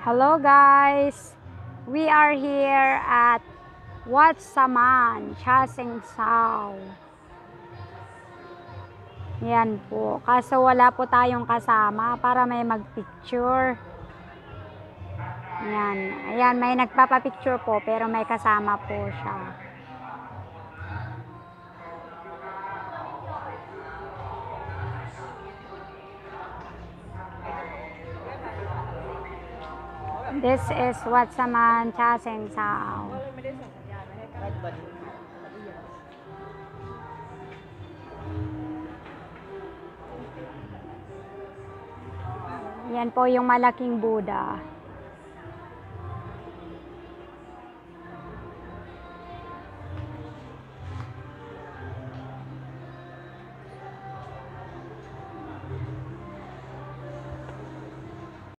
Hello guys! We are here at Wat Saman, Chaseng Sao. Yan po. Kaso wala po tayong kasama para may magpicture. Yan. Ayan, may nagpapapicture po pero may kasama po siya. This is Wat Saman, Chaseng Sao. Yan po yung malaking Buddha.